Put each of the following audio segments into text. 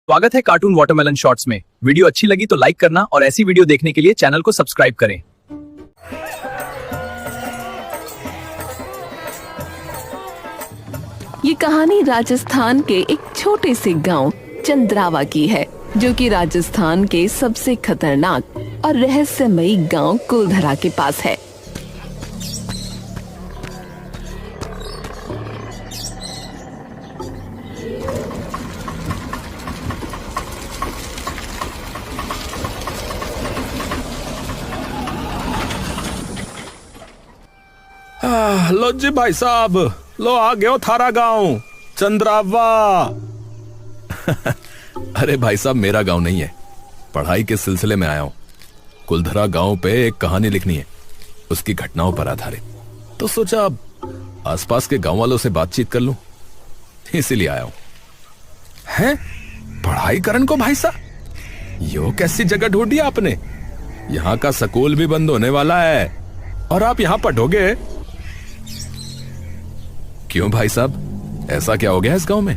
स्वागत है cartoon watermelon shorts में। वीडियो अच्छी लगी तो लाइक करना और ऐसी वीडियो देखने के लिए चैनल को सब्सक्राइब करें। ये कहानी राजस्थान के एक छोटे से गांव चंद्रावा की है, जो कि राजस्थान के सबसे खतरनाक और रहस्यमयी गांव कुलधरा के पास है। लो जी भाई साहब, लो आ गयो थारा गांव चंद्रावा। अरे भाई साहब, मेरा गांव नहीं है, पढ़ाई के सिलसिले में आया हूं। कुलधरा गांव पे एक कहानी लिखनी है, उसकी घटनाओं पर आधारित। तो सोचा आसपास के गांव वालों से बातचीत कर लूं, इसीलिए आया हूं। हैं? पढ़ाई करन को भाई साहब, यो कैसी जगह ढूंढी आपने? यहां का स्कूल भी बंद होने वाला है और आप यहां पढ़ोगे? क्यों भाई साहब, ऐसा क्या हो गया इस गांव में?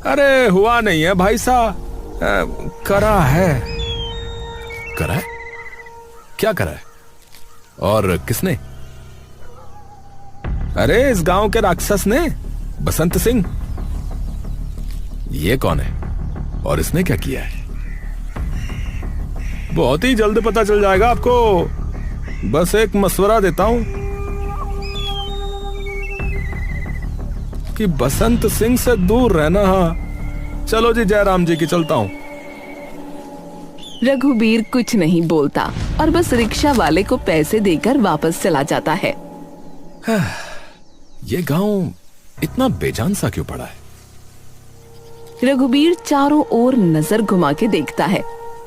अरे हुआ नहीं है भाई साहब, करा है। करा है? क्या करा है और किसने? अरे इस गांव के राक्षस ने, बसंत सिंह। ये कौन है और इसने क्या किया है? बहुत ही जल्द पता चल जाएगा आपको। बस एक मशवरा देता हूं कि बसंत सिंह से दूर रहना। हाँ चलो जी, जयराम जी की चलता हूं। रघुबीर कुछ नहीं बोलता और बस रिक्शा वाले को पैसे देकर वापस चला जाता है। ये गांव इतना बेजान सा क्यों पड़ा है? रघुबीर चारों ओर नजर घुमा के देखता है।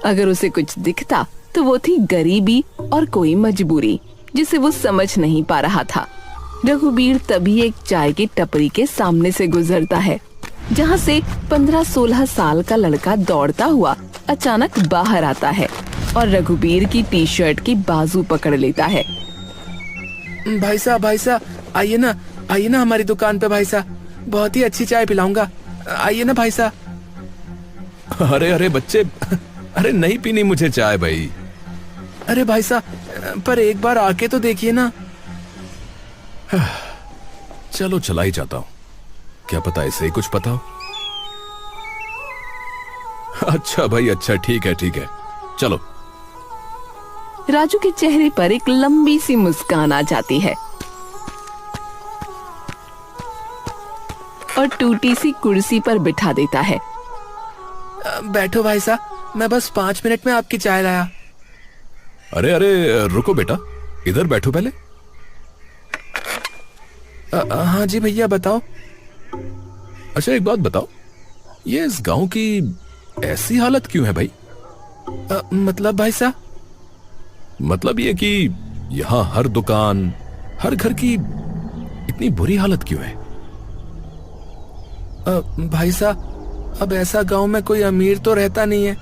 अगर उसे कुछ दिखता तो वो थी गरीबी और कोई मजबूरी जिसे वो समझ नहीं पा रहा था। रघुबीर तभी एक चाय की टपरी के सामने से गुजरता है, जहाँ से 15-16 साल का लड़का दौड़ता हुआ अचानक बाहर आता है और रघुबीर की टी शर्ट की बाजू पकड़ लेता है। भाई साहब आइए ना हमारी दुकान पे भाई साहब, बहुत ही अच्छी चाय पिलाऊंगा, आइए ना भाई साहब। अरे बच्चे, अरे नहीं पीनी मुझे चाय भाई। अरे भाई साहब, पर एक बार आके तो देखिए ना। चलो चला ही जाता हूं, क्या पता इसे ही कुछ पता हो। अच्छा भाई, अच्छा ठीक है चलो। राजू के चेहरे पर एक लंबी सी मुस्कान आ जाती है और टूटी सी कुर्सी पर बिठा देता है। बैठो भाई साहब, मैं बस 5 मिनट में आपकी चाय लाया। अरे रुको बेटा, इधर बैठो पहले। हाँ जी भैया, बताओ। अच्छा एक बात बताओ, ये इस गांव की ऐसी हालत क्यों है भाई? मतलब भाई साहब? मतलब ये कि यहाँ हर दुकान, हर घर की इतनी बुरी हालत क्यों है? भाई साहब, अब ऐसा गांव में कोई अमीर तो रहता नहीं है,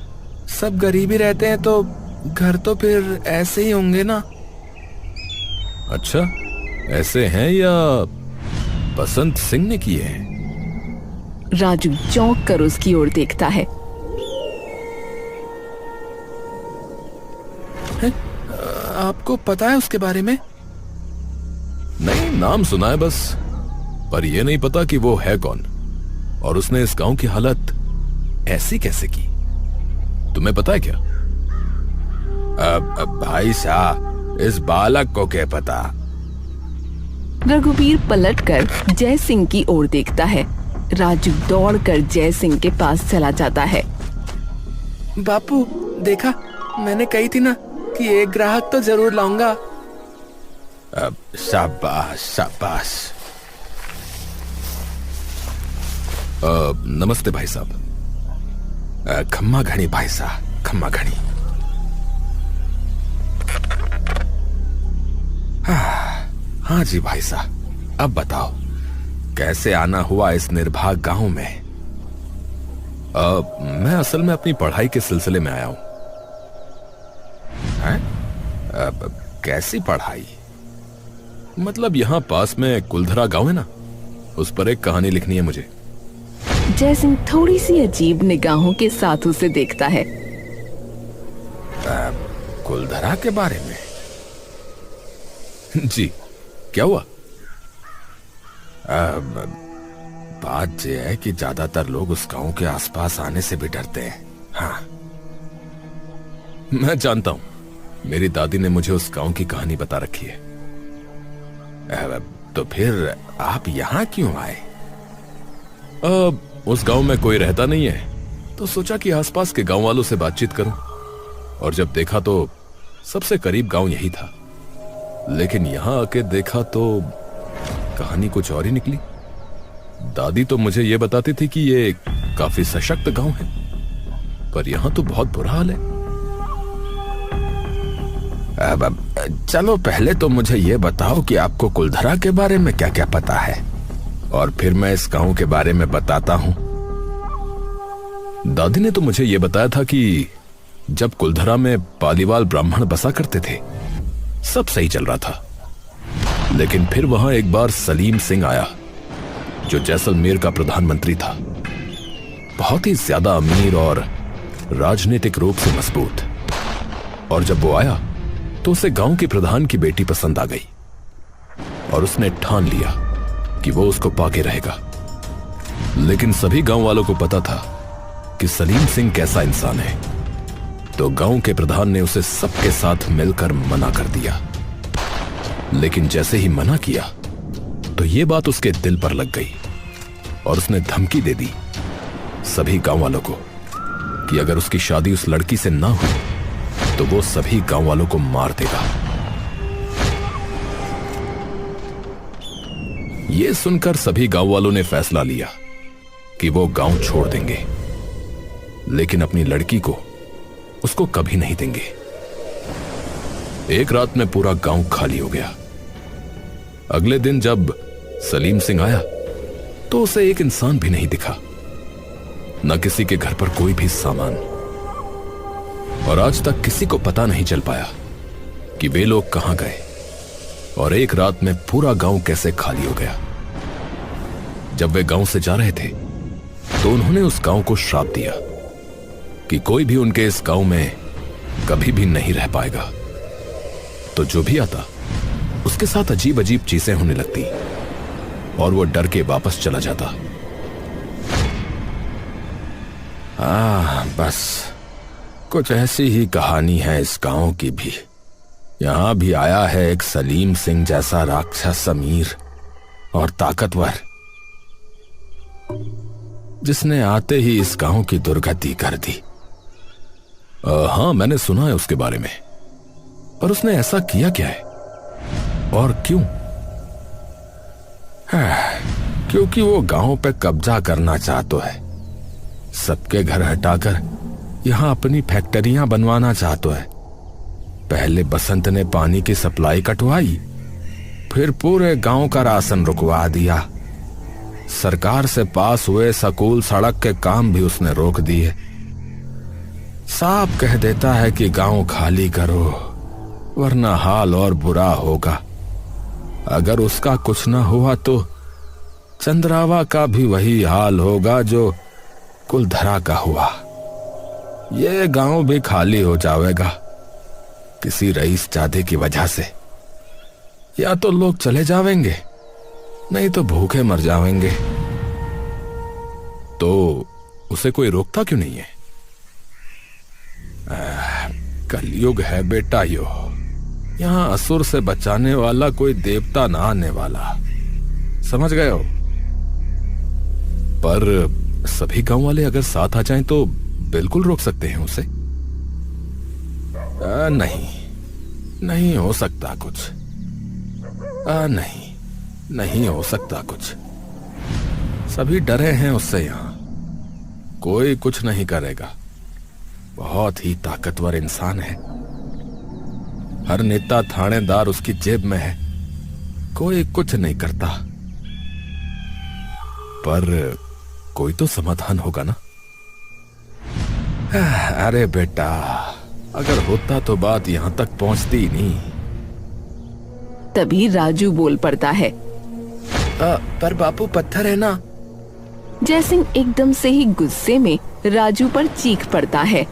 सब गरीब ही रहते हैं, तो घर तो फिर ऐसे ही होंगे ना। अच्छा ऐसे हैं या बसंत सिंह ने किए हैं? राजू चौंक कर उसकी ओर देखता है। आपको पता है उसके बारे में? नहीं, नाम सुना है बस, पर यह नहीं पता कि वो है कौन और उसने इस गांव की हालत ऐसी कैसे की। तुम्हें पता है क्या? भाई साहब, इस बालक को क्या पता। रघुबीर पलटकर जय सिंह की ओर देखता है। राजू दौड़कर जय सिंह के पास चला जाता है। बापू देखा, मैंने कही थी ना कि एक ग्राहक तो जरूर लाऊंगा। शाबाश। नमस्ते भाई साहब। खम्मा घनी भाई साहब, खम्मा घनी। हाँ जी भाई साहब, अब बताओ कैसे आना हुआ इस निर्भाग गांव में? मैं असल में अपनी पढ़ाई के सिलसिले में आया हूं। कैसी पढ़ाई? मतलब यहाँ पास में कुलधरा गांव है ना, उस पर एक कहानी लिखनी है मुझे। जयसिंह थोड़ी सी अजीब निगाहों के साथ उसे देखता है। कुलधरा के बारे में? जी, क्या हुआ? बात यह है कि ज्यादातर लोग उस गांव के आसपास आने से भी डरते हैं। हाँ, मैं जानता हूं, मेरी दादी ने मुझे उस गांव की कहानी बता रखी है। तो फिर आप यहां क्यों आए? उस गांव में कोई रहता नहीं है, तो सोचा कि आसपास के गांव वालों से बातचीत करूं, और जब देखा तो सबसे करीब गांव यही था। लेकिन यहां आके देखा तो कहानी कुछ और ही निकली। दादी तो मुझे यह बताती थी कि ये काफी सशक्त गांव है, पर यहां तो बहुत बुरा हाल है। अब चलो पहले तो मुझे यह बताओ कि आपको कुलधरा के बारे में क्या क्या पता है, और फिर मैं इस गांव के बारे में बताता हूं। दादी ने तो मुझे यह बताया था कि जब कुलधरा में पालीवाल ब्राह्मण बसा करते थे, सब सही चल रहा था। लेकिन फिर वहां एक बार सलीम सिंह आया, जो जैसलमेर का प्रधानमंत्री था। बहुत ही ज्यादा अमीर और राजनीतिक रूप से मजबूत। और जब वो आया तो उसे गांव के प्रधान की बेटी पसंद आ गई, और उसने ठान लिया कि वो उसको पाके रहेगा। लेकिन सभी गांव वालों को पता था कि सलीम सिंह कैसा इंसान है, तो गांव के प्रधान ने उसे सबके साथ मिलकर मना कर दिया। लेकिन जैसे ही मना किया तो ये बात उसके दिल पर लग गई, और उसने धमकी दे दी सभी गांव वालों को कि अगर उसकी शादी उस लड़की से ना हुई तो वो सभी गांव वालों को मार देगा। ये सुनकर सभी गांव वालों ने फैसला लिया कि वो गांव छोड़ देंगे, लेकिन अपनी लड़की को उसको कभी नहीं देंगे। एक रात में पूरा गांव खाली हो गया। अगले दिन जब सलीम सिंह आया तो उसे एक इंसान भी नहीं दिखा, न किसी के घर पर कोई भी सामान। और आज तक किसी को पता नहीं चल पाया कि वे लोग कहां गए, और एक रात में पूरा गांव कैसे खाली हो गया। जब वे गांव से जा रहे थे तो उन्होंने उस गांव को श्राप दिया कि कोई भी उनके इस गांव में कभी भी नहीं रह पाएगा। तो जो भी आता उसके साथ अजीब अजीब चीजें होने लगती, और वो डर के वापस चला जाता। बस कुछ ऐसी ही कहानी है इस गांव की भी। यहां भी आया है एक सलीम सिंह जैसा राक्षस अमीर और ताकतवर, जिसने आते ही इस गांव की दुर्गति कर दी। हाँ, मैंने सुना है उसके बारे में, पर उसने ऐसा किया क्या है और क्यों? क्योंकि वो गांव पे कब्जा करना चाहता है, सबके घर हटाकर यहां अपनी फैक्ट्रियां बनवाना चाहता है। पहले बसंत ने पानी की सप्लाई कटवाई, फिर पूरे गांव का राशन रुकवा दिया। सरकार से पास हुए स्कूल सड़क के काम भी उसने रोक दिए। साफ कह देता है कि गांव खाली करो, वरना हाल और बुरा होगा। अगर उसका कुछ ना हुआ तो चंद्रावा का भी वही हाल होगा जो कुलधरा का हुआ। ये गांव भी खाली हो जाएगा किसी रईस जादे की वजह से। या तो लोग चले जाएंगे, नहीं तो भूखे मर जाएंगे। तो उसे कोई रोकता क्यों नहीं है? कलयुग है बेटा यो, यहां असुर से बचाने वाला कोई देवता ना आने वाला, समझ गए हो? पर सभी गांव वाले अगर साथ आ जाएं तो बिल्कुल रोक सकते हैं उसे। नहीं हो सकता कुछ। नहीं हो सकता कुछ। सभी डरे हैं उससे, यहां कोई कुछ नहीं करेगा। बहुत ही ताकतवर इंसान है। हर नेता थानेदार उसकी जेब में है, कोई कुछ नहीं करता। पर कोई तो समाधान होगा ना? अरे बेटा, अगर होता तो बात यहां तक पहुंचती ही नहीं। तभी राजू बोल पड़ता है। पर बापू पत्थर है ना? जयसिंह एकदम से ही गुस्से में राजू पर चीख पड़ता है।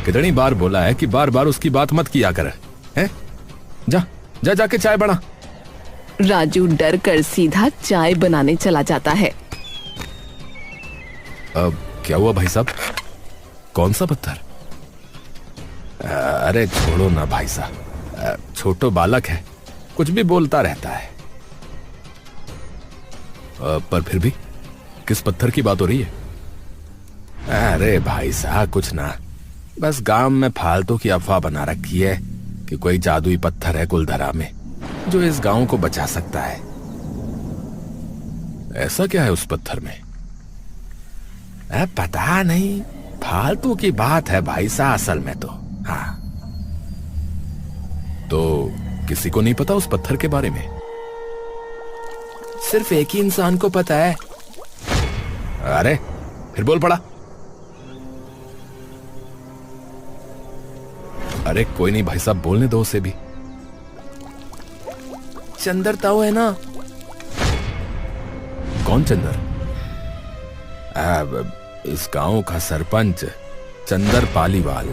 कितनी बार बोला है कि बार बार उसकी बात मत किया कर, हैं? जा जा जाके चाय बना। राजू डर कर सीधा चाय बनाने चला जाता है। अब क्या हुआ भाई साहब? कौन सा पत्थर? अरे छोड़ो ना भाई साहब, छोटो बालक है, कुछ भी बोलता रहता है। पर फिर भी किस पत्थर की बात हो रही है? अरे भाई साहब कुछ ना, बस गांव में फालतू की अफवाह बना रखी है कि कोई जादुई पत्थर है कुलधरा में जो इस गांव को बचा सकता है। ऐसा क्या है उस पत्थर में? पता नहीं, फालतू की बात है भाई साहब असल में तो। हाँ, तो किसी को नहीं पता उस पत्थर के बारे में? सिर्फ एक ही इंसान को पता है। अरे फिर बोल पड़ा। अरे कोई नहीं भाई साहब, बोलने दो उसे भी। चंदर ताऊ है ना? कौन चंदर? इस गांव का सरपंच चंदर पालीवाल।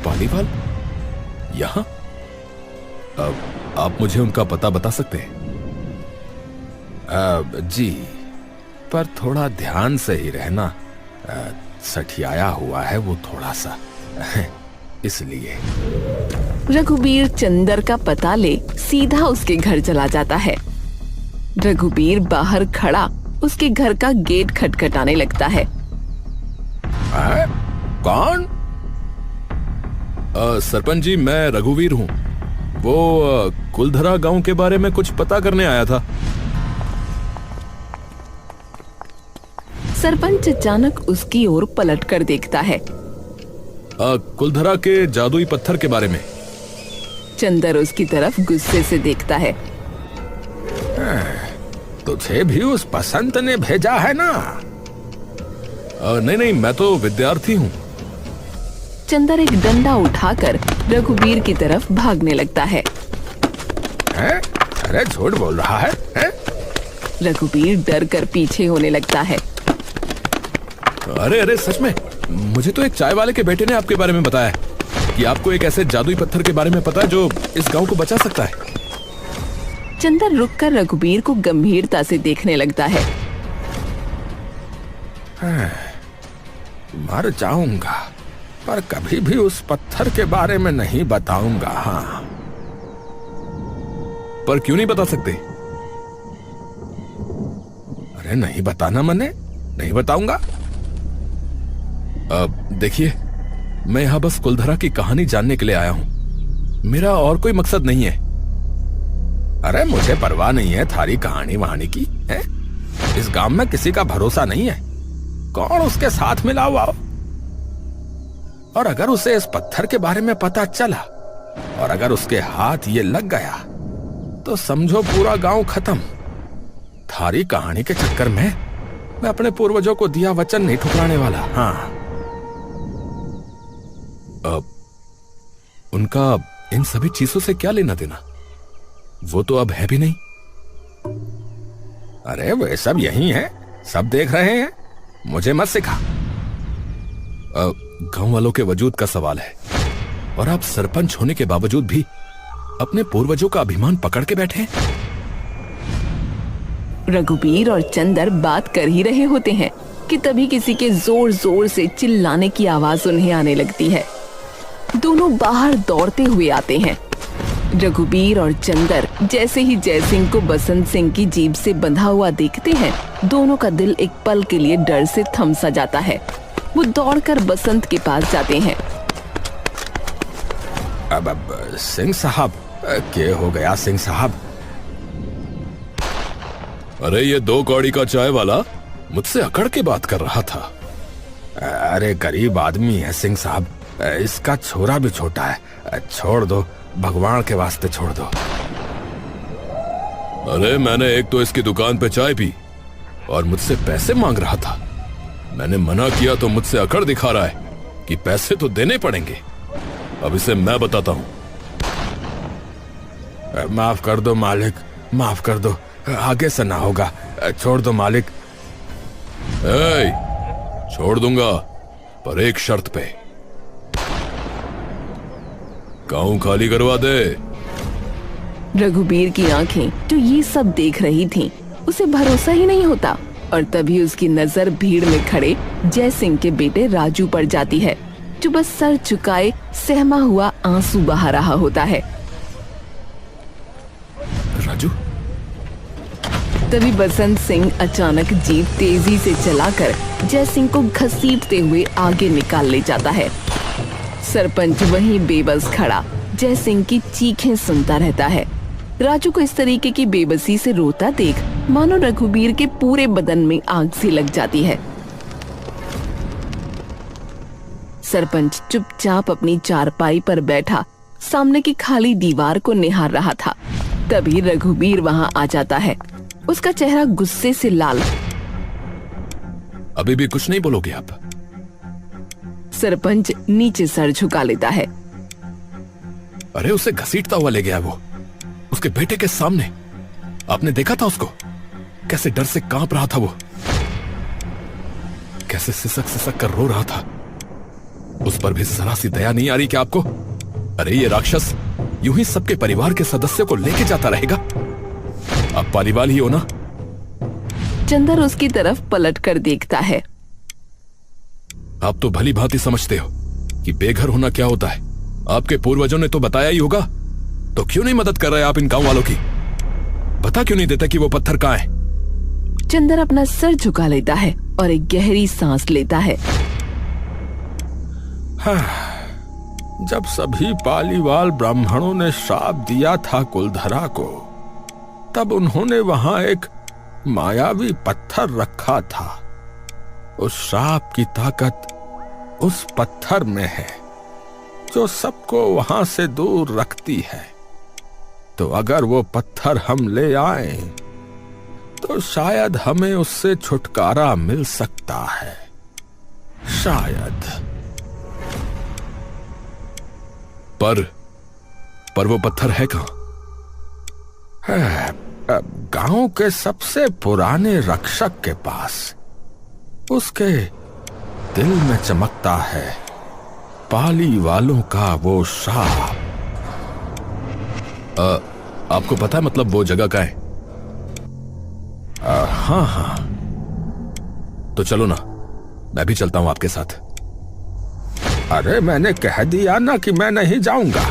पालीवाल यहां? आप मुझे उनका पता बता सकते हैं? जी, पर थोड़ा ध्यान से ही रहना, सठियाया हुआ है वो थोड़ा सा इसलिए। रघुबीर चंदर का पता ले सीधा उसके घर चला जाता है। रघुबीर बाहर खड़ा उसके घर का गेट खटखटाने लगता है। कौन? सरपंच जी, मैं रघुवीर हूँ। वो कुलधरा गांव के बारे में कुछ पता करने आया था। सरपंच अचानक उसकी ओर पलट कर देखता है। कुलधरा के जादुई पत्थर के बारे में। चंदर उसकी तरफ गुस्से से देखता है। तुझे भी उस बसंत ने भेजा है ना? नहीं नहीं, मैं तो विद्यार्थी हूँ। चंदर एक डंडा उठाकर रघुबीर की तरफ भागने लगता है। अरे झूठ बोल रहा है? रघुबीर डर कर पीछे होने लगता है। अरे अरे सच में, मुझे तो एक चाय वाले के बेटे ने आपके बारे में बताया कि आपको एक ऐसे जादुई पत्थर के बारे में पता है जो इस गांव को बचा सकता है। चंदर रुककर रघुबीर को गंभीरता से देखने लगता है। मर जाऊंगा पर कभी भी उस पत्थर के बारे में नहीं बताऊंगा। हाँ, पर क्यों नहीं बता सकते? अरे नहीं बताना, मने नहीं बताऊंगा। देखिए, मैं यहां बस कुलधरा की कहानी जानने के लिए आया हूं, मेरा और कोई मकसद नहीं है। अरे मुझे परवाह नहीं है थारी कहानी वहानी की है? इस गांव में किसी का भरोसा नहीं है, कौन उसके साथ मिला हुआ हो। और अगर उसे इस पत्थर के बारे में पता चला और अगर उसके हाथ ये लग गया तो समझो पूरा गांव खत्म। थारी कहानी के चक्कर में मैं अपने पूर्वजों को दिया वचन नहीं ठुकराने वाला। हाँ, उनका इन सभी चीजों से क्या लेना देना? वो तो अब है भी नहीं। अरे वे सब यही है, सब देख रहे हैं, मुझे मत सिखा। गांव वालों के वजूद का सवाल है और आप सरपंच होने के बावजूद भी अपने पूर्वजों का अभिमान पकड़ के बैठे हैं। रघुबीर और चंदर बात कर ही रहे होते हैं कि तभी किसी के जोर जोर से चिल्लाने की आवाज उन्हें आने लगती है। दोनों बाहर दौड़ते हुए आते हैं। रघुबीर और चंदर जैसे ही जयसिंह को बसंत सिंह की जीभ से बंधा हुआ देखते हैं, दोनों का दिल एक पल के लिए डर से थम सा जाता है। वो दौड़कर बसंत के पास जाते हैं। अब सिंह साहब, क्या हो गया सिंह साहब? अरे ये 2 कौड़ी का चाय वाला मुझसे अकड़ के बात कर रहा था। अरे गरीब आदमी है सिंह साहब, इसका छोरा भी छोटा है, छोड़ दो, भगवान के वास्ते छोड़ दो। अरे मैंने एक तो इसकी दुकान पे चाय पी और मुझसे पैसे मांग रहा था। मैंने मना किया तो मुझसे अकड़ दिखा रहा है कि पैसे तो देने पड़ेंगे। अब इसे मैं बताता हूं। माफ कर दो मालिक, माफ कर दो, आगे से ना होगा, छोड़ दो मालिक। छोड़ दूंगा, पर एक शर्त पे। गांव खाली करवा दे। रघुबीर की आंखें जो ये सब देख रही थीं, उसे भरोसा ही नहीं होता। और तभी उसकी नजर भीड़ में खड़े जय सिंह के बेटे राजू पर जाती है, जो बस सर झुकाए सहमा हुआ आंसू बहा रहा होता है। राजू? तभी बसंत सिंह अचानक जीप तेजी से चलाकर जय सिंह को घसीटते हुए आगे निकाल ले जाता है। सरपंच वहीं बेबस खड़ा जय सिंह की चीखें सुनता रहता है। राजू को इस तरीके की बेबसी से रोता देख मानो रघुबीर के पूरे बदन में आग सी लग जाती है। सरपंच चुपचाप अपनी चारपाई पर बैठा सामने की खाली दीवार को निहार रहा था। तभी रघुबीर वहां आ जाता है, उसका चेहरा गुस्से से लाल। अभी भी कुछ नहीं बोलोगे आप? सरपंच नीचे सर झुका लेता है। अरे उसे घसीटता हुआ ले गया वो, उसके बेटे के सामने। आपने देखा था उसको कैसे डर से कांप रहा था, वो कैसे सिसक सिसक कर रो रहा था। उस पर भी जरा सी दया नहीं आ रही क्या आपको? अरे ये राक्षस यूं ही सबके परिवार के सदस्यों को लेके जाता रहेगा। आप पालीवाल ही हो ना? चंदर उसकी तरफ पलट कर देखता है। आप तो भली भांति समझते हो कि बेघर होना क्या होता है। आपके पूर्वजों ने तो बताया ही होगा, तो क्यों नहीं मदद कर रहे आप इन गांव वालों की? बता क्यों नहीं देता कि वो पत्थर कहां है? चंदर अपना सर झुका लेता है और एक गहरी सांस लेता है। जब सभी पालीवाल ब्राह्मणों ने श्राप दिया था कुलधरा को, तब उन्होंने वहां एक मायावी पत्थर रखा था। उस श्राप की ताकत उस पत्थर में है, जो सबको वहां से दूर रखती है। तो अगर वो पत्थर हम ले आए तो शायद हमें उससे छुटकारा मिल सकता है, शायद। पर वो पत्थर है कहां? गांव के सबसे पुराने रक्षक के पास। उसके दिल में चमकता है पाली वालों का वो श्राप। आपको पता है मतलब वो जगह का है? हाँ, तो चलो ना, मैं भी चलता हूं आपके साथ। अरे मैंने कह दिया ना कि मैं नहीं जाऊंगा।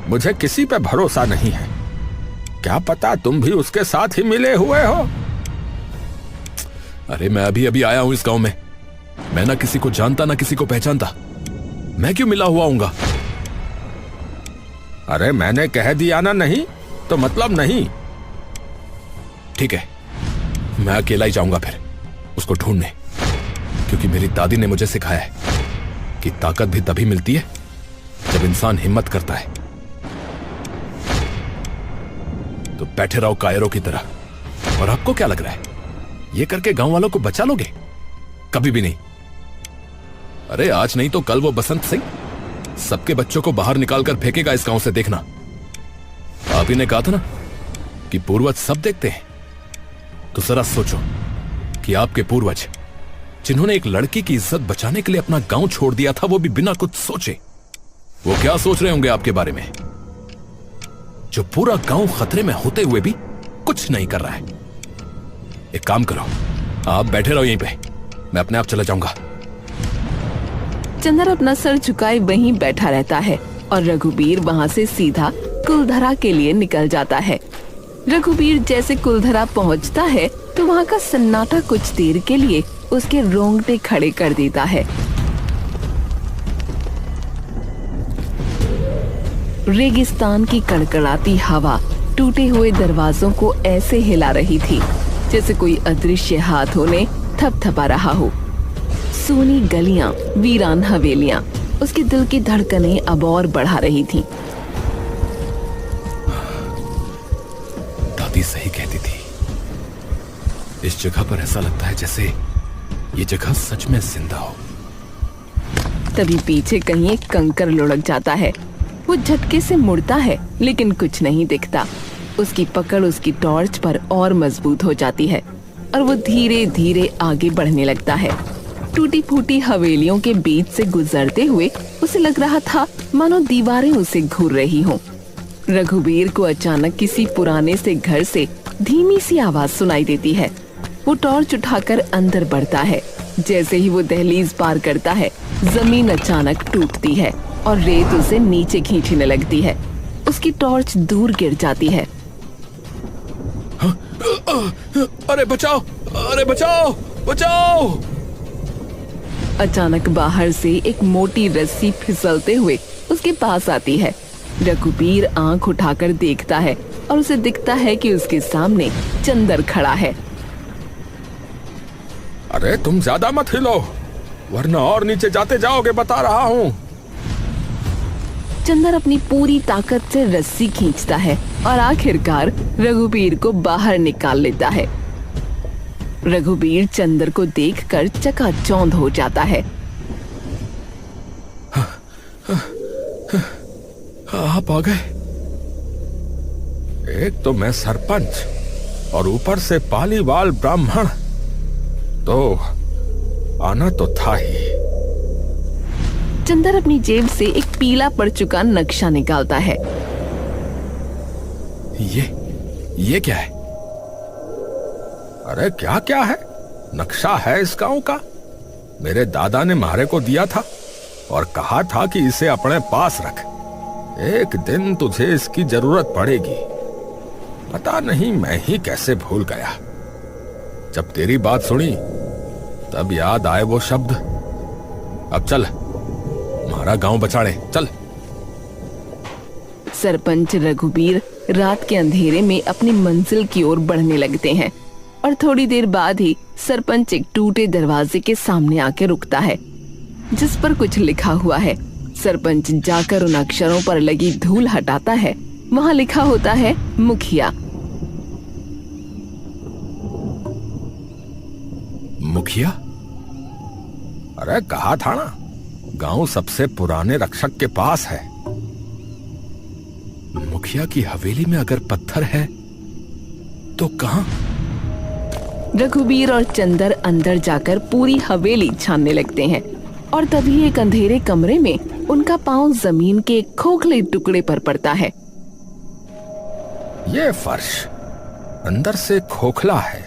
मुझे किसी पे भरोसा नहीं है। क्या पता तुम भी उसके साथ ही मिले हुए हो। अरे मैं अभी अभी आया हूं इस गांव में। मैं ना किसी को जानता ना किसी को पहचानता। मैं क्यों मिला हुआ हूंगा? अरे मैंने कह दिया ना नहीं तो मतलब नहीं। ठीक है, मैं अकेला ही जाऊंगा फिर उसको ढूंढने, क्योंकि मेरी दादी ने मुझे सिखाया है कि ताकत भी तभी मिलती है जब इंसान हिम्मत करता है। तो बैठे रहो कायरों की तरह। और आपको क्या लग रहा है, ये करके गांव वालों को बचा लोगे? कभी भी नहीं। अरे आज नहीं तो कल वो बसंत सिंह सबके बच्चों को बाहर निकालकर फेंकेगा इस गांव से, देखना। आप ही ने कहा था ना कि पूर्वज सब देखते हैं। तो जरा सोचो कि आपके पूर्वज जिन्होंने एक लड़की की इज्जत बचाने के लिए अपना गांव छोड़ दिया था, वो भी बिना कुछ सोचे, वो क्या सोच रहे होंगे आपके बारे में, जो पूरा गांव खतरे में होते हुए भी कुछ नहीं कर रहा है। एक काम करो, आप बैठे रहो यहीं पे, मैं अपने आप चला जाऊंगा। चंदर अपना सर झुकाए वहीं बैठा रहता है और रघुबीर वहां से सीधा कुलधरा के लिए निकल जाता है। रघुबीर जैसे कुलधरा पहुंचता है तो वहां का सन्नाटा कुछ देर के लिए उसके रोंगटे खड़े कर देता है। रेगिस्तान की कड़कड़ाती हवा टूटे हुए दरवाजों को ऐसे हिला रही थी जैसे कोई अदृश्य हाथों ने थपथपा रहा हो। सूनी गलियां, वीरान हवेलियां उसके दिल की धड़कनें अब और बढ़ा रही थीं। दादी सही कहती थी, इस जगह पर ऐसा लगता है जैसे ये जगह सच में जिंदा हो। तभी पीछे कहीं एक कंकर लुढ़क जाता है। वो झटके से मुड़ता है लेकिन कुछ नहीं दिखता। उसकी पकड़ उसकी टॉर्च पर और मजबूत हो जाती है और वो धीरे धीरे आगे बढ़ने लगता है। टूटी फूटी हवेलियों के बीच से गुजरते हुए उसे लग रहा था मानो दीवारें उसे घूर रही हों। रघुबीर को अचानक किसी पुराने से घर से धीमी सी आवाज सुनाई देती है। वो टॉर्च उठाकर अंदर बढ़ता है। जैसे ही वो दहलीज पार करता है, जमीन अचानक टूटती है और रेत उसे नीचे खींचने लगती है। उसकी टॉर्च दूर गिर जाती है। अरे बचाओ, अरे बचाओ, बचाओ! अचानक बाहर से एक मोटी रस्सी फिसलते हुए उसके पास आती है। रघुबीर आंख उठाकर देखता है और उसे दिखता है कि उसके सामने चंदर खड़ा है। अरे तुम ज्यादा मत हिलो, वरना और नीचे जाते जाओगे, बता रहा हूँ। चंदर अपनी पूरी ताकत से रस्सी खींचता है और आखिरकार रघुबीर को बाहर निकाल लेता है। रघुबीर चंदर को देखकर चकाचौंध हो जाता है। आप आ गए। एक तो मैं सरपंच और ऊपर से पालीवाल ब्राह्मण, तो आना तो था ही। चंदर अपनी जेब से एक पीला पड़ चुका नक्शा निकालता है। ये क्या है? अरे क्या क्या है? नक्शा है इस गांव का। मेरे दादा ने म्हारे को दिया था और कहा था कि इसे अपने पास रख, एक दिन तुझे इसकी जरूरत पड़ेगी। पता नहीं मैं ही कैसे भूल गया। जब तेरी बात सुनी तब याद आए वो शब्द। अब चल, हमारा गांव बचाड़े, चल। सरपंच रघुबीर रात के अंधेरे में अपनी मंजिल की ओर बढ़ने लगते हैं और थोड़ी देर बाद ही सरपंच एक टूटे दरवाजे के सामने आके रुकता है, जिस पर कुछ लिखा हुआ है। सरपंच जाकर उन अक्षरों पर लगी धूल हटाता है। वहाँ लिखा होता है मुखिया। मुखिया? अरे कहा था ना, गांव सबसे पुराने रक्षक के पास है। मुखिया की हवेली में अगर पत्थर है तो कहां? रघुबीर और चंदर अंदर जाकर पूरी हवेली छानने लगते हैं और तभी एक अंधेरे कमरे में उनका पांव जमीन के एक खोखले टुकड़े पर पड़ता है। ये फर्श अंदर से खोखला है।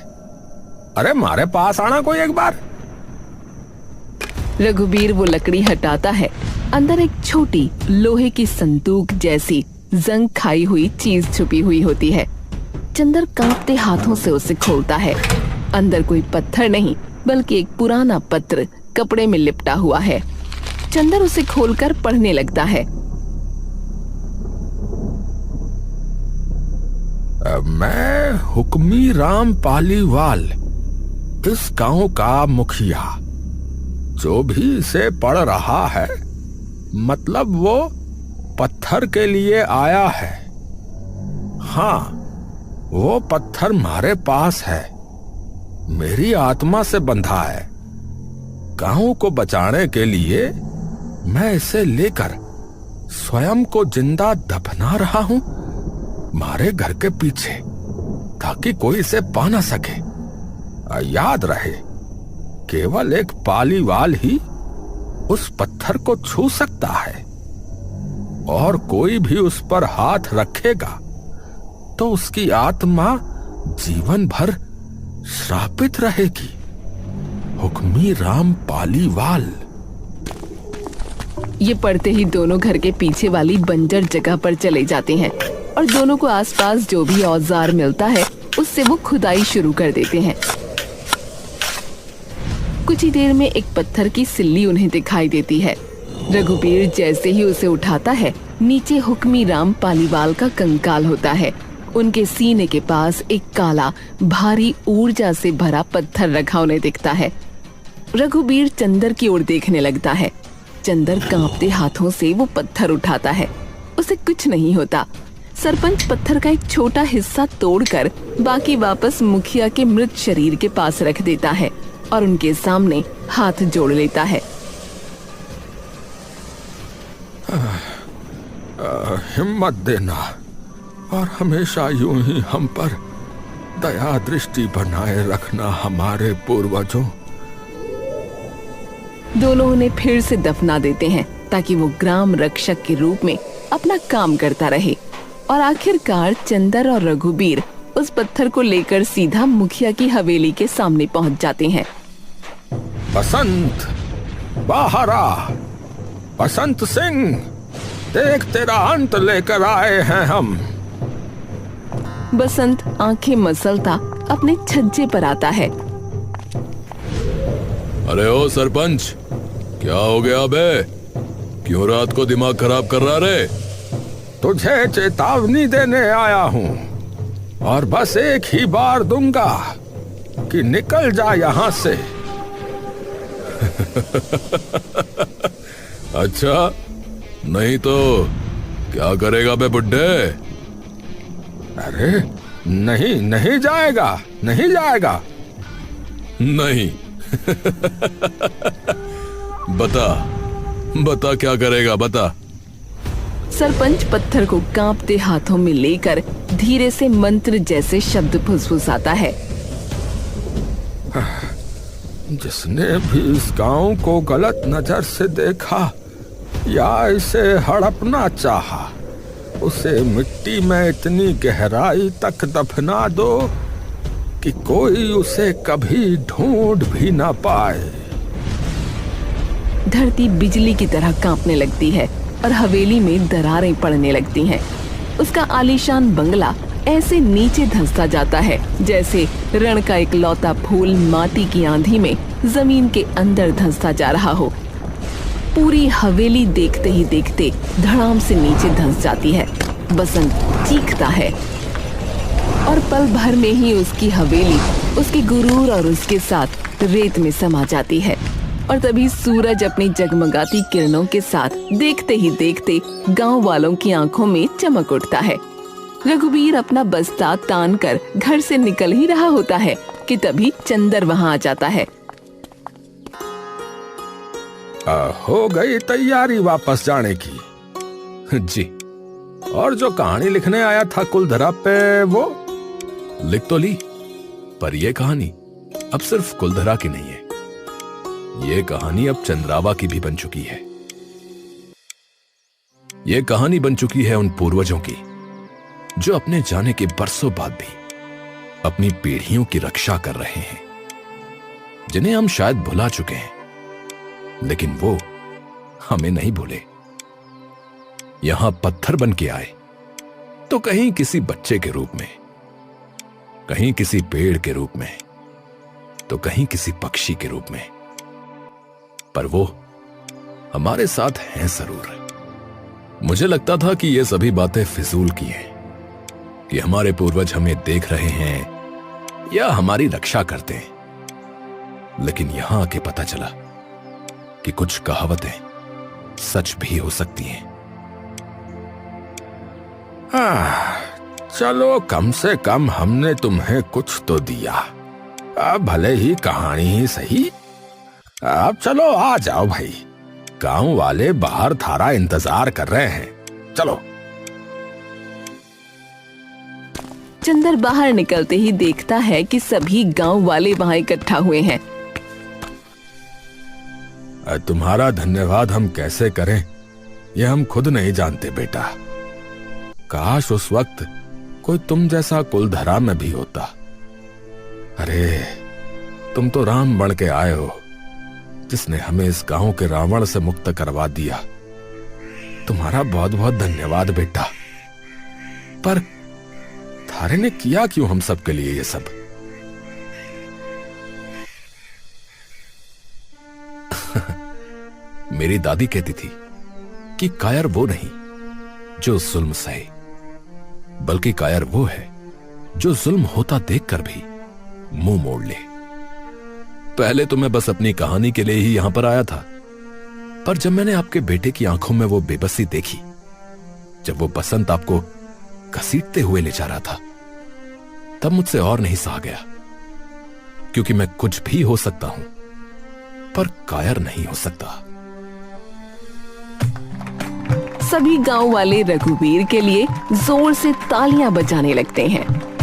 अरे हमारे पास आना कोई एक बार। रघुबीर वो लकड़ी हटाता है। अंदर एक छोटी लोहे की संदूक जैसी जंग खाई हुई चीज छुपी हुई होती है। चंदर कांपते हाथों से उसे खोलता है। अंदर कोई पत्थर नहीं, बल्कि एक पुराना पत्र कपड़े में लिपटा हुआ है। चंदर उसे खोलकर पढ़ने लगता है। मैं हुक्मी राम पालीवाल, इस गांव का मुखिया। जो भी इसे पढ़ रहा है, मतलब वो पत्थर के लिए आया है। हाँ, वो पत्थर हमारे पास है, मेरी आत्मा से बंधा है। गांव को बचाने के लिए मैं इसे लेकर स्वयं को जिंदा दफना रहा हूं हमारे घर के पीछे, ताकि कोई इसे पा ना सके। याद रहे, केवल एक पालीवाल ही उस पत्थर को छू सकता है, और कोई भी उस पर हाथ रखेगा तो उसकी आत्मा जीवन भर श्रापित रहेगी। हुक्मी राम पालीवाल। ये पढ़ते ही दोनों घर के पीछे वाली बंजर जगह पर चले जाते हैं और दोनों को आसपास जो भी औजार मिलता है उससे वो खुदाई शुरू कर देते हैं। कुछ ही देर में एक पत्थर की सिल्ली उन्हें दिखाई देती है। रघुबीर जैसे ही उसे उठाता है, नीचे हुक्मी राम पालीवाल का कंकाल होता है। उनके सीने के पास एक काला भारी ऊर्जा से भरा पत्थर रखा उन्हें दिखता है। रघुबीर चंदर की ओर देखने लगता है। चंदर कांपते हाथों से वो पत्थर उठाता है। उसे कुछ नहीं होता। सरपंच पत्थर का एक छोटा हिस्सा तोड़कर बाकी वापस मुखिया के मृत शरीर के पास रख देता है और उनके सामने हाथ जोड़ लेता है। हिम्मत देना, और हमेशा यूं ही हम पर दया दृष्टि बनाए रखना हमारे पूर्वजों। दोनों उन्हें फिर से दफना देते हैं ताकि वो ग्राम रक्षक के रूप में अपना काम करता रहे। और आखिरकार चंदर और रघुबीर उस पत्थर को लेकर सीधा मुखिया की हवेली के सामने पहुंच जाते हैं। बसंत, बाहर आ। बसंत सिंह, देख तेरा अंत लेकर आए हैं हम। बसंत आंखें मसलता अपने छज्जे पर आता है। अरे ओ सरपंच, क्या हो गया बे? क्यों रात को दिमाग खराब कर रहा रे? तुझे चेतावनी देने आया हूँ और बस एक ही बार दूंगा कि निकल जा यहाँ से। अच्छा, नहीं तो क्या करेगा बे बुड्ढे? अरे नहीं, नहीं जाएगा, नहीं जाएगा। नहीं। बता, बता क्या करेगा, बता। सरपंच पत्थर को कांपते हाथों में लेकर धीरे से मंत्र जैसे शब्द फुसफुसाता है। जिसने भी इस गांव को गलत नजर से देखा या इसे हड़पना चाहा, उसे मिट्टी में इतनी गहराई तक दफना दो कि कोई उसे कभी ढूंढ भी ना पाए। धरती बिजली की तरह कांपने लगती है और हवेली में दरारें पड़ने लगती हैं। उसका आलीशान बंगला ऐसे नीचे धंसता जाता है जैसे रण का एक लौता फूल माटी की आंधी में जमीन के अंदर धंसता जा रहा हो। पूरी हवेली देखते ही देखते धड़ाम से नीचे धंस जाती है। बसंत चीखता है और पल भर में ही उसकी हवेली उसके गुरूर और उसके साथ रेत में समा जाती है। और तभी सूरज अपनी जगमगाती किरणों के साथ देखते ही देखते गांव वालों की आंखों में चमक उठता है। रघुबीर अपना बस्ता तान कर घर से निकल ही रहा होता है कि तभी चंदर वहां आ जाता है। हो गई तैयारी वापस जाने की? जी। और जो कहानी लिखने आया था कुलधरा पे, वो लिख तो ली, पर यह कहानी अब सिर्फ कुलधरा की नहीं है। ये कहानी अब चंद्रावा की भी बन चुकी है। ये कहानी बन चुकी है उन पूर्वजों की जो अपने जाने के बरसों बाद भी अपनी पीढ़ियों की रक्षा कर रहे हैं, जिन्हें हम शायद भुला चुके हैं, लेकिन वो हमें नहीं भूले। यहां पत्थर बन के आए तो कहीं किसी बच्चे के रूप में, कहीं किसी पेड़ के रूप में, तो कहीं किसी पक्षी के रूप में, पर वो हमारे साथ हैं जरूर। मुझे लगता था कि ये सभी बातें फिजूल की हैं, कि हमारे पूर्वज हमें देख रहे हैं या हमारी रक्षा करते हैं, लेकिन यहां आके पता चला कि कुछ कहावतें सच भी हो सकती हैं। चलो, कम से कम हमने तुम्हें कुछ तो दिया, अब भले ही कहानी ही सही। अब चलो आ जाओ भाई, गांव वाले बाहर थारा इंतजार कर रहे हैं, चलो। चंदर बाहर निकलते ही देखता है कि सभी गांव वाले वहां इकट्ठा हुए हैं। तुम्हारा धन्यवाद हम कैसे करें, यह हम खुद नहीं जानते बेटा। काश उस वक्त कोई तुम जैसा कुलधरा में भी होता। अरे तुम तो राम बन के आए हो, जिसने हमें इस गांव के रावण से मुक्त करवा दिया। तुम्हारा बहुत बहुत धन्यवाद बेटा। पर थारे ने किया क्यों हम सब के लिए ये सब? मेरी दादी कहती थी कि कायर वो नहीं जो जुल्म सहे, बल्कि कायर वो है जो जुल्म होता देखकर भी मुंह मोड़ ले। पहले तो मैं बस अपनी कहानी के लिए ही यहां पर आया था, पर जब मैंने आपके बेटे की आंखों में वो बेबसी देखी, जब वो बसंत आपको घसीटते हुए ले जा रहा था, तब मुझसे और नहीं सहा गया। क्योंकि मैं कुछ भी हो सकता हूं, पर कायर नहीं हो सकता। सभी गांव वाले रघुवीर के लिए जोर से तालियां बजाने लगते हैं।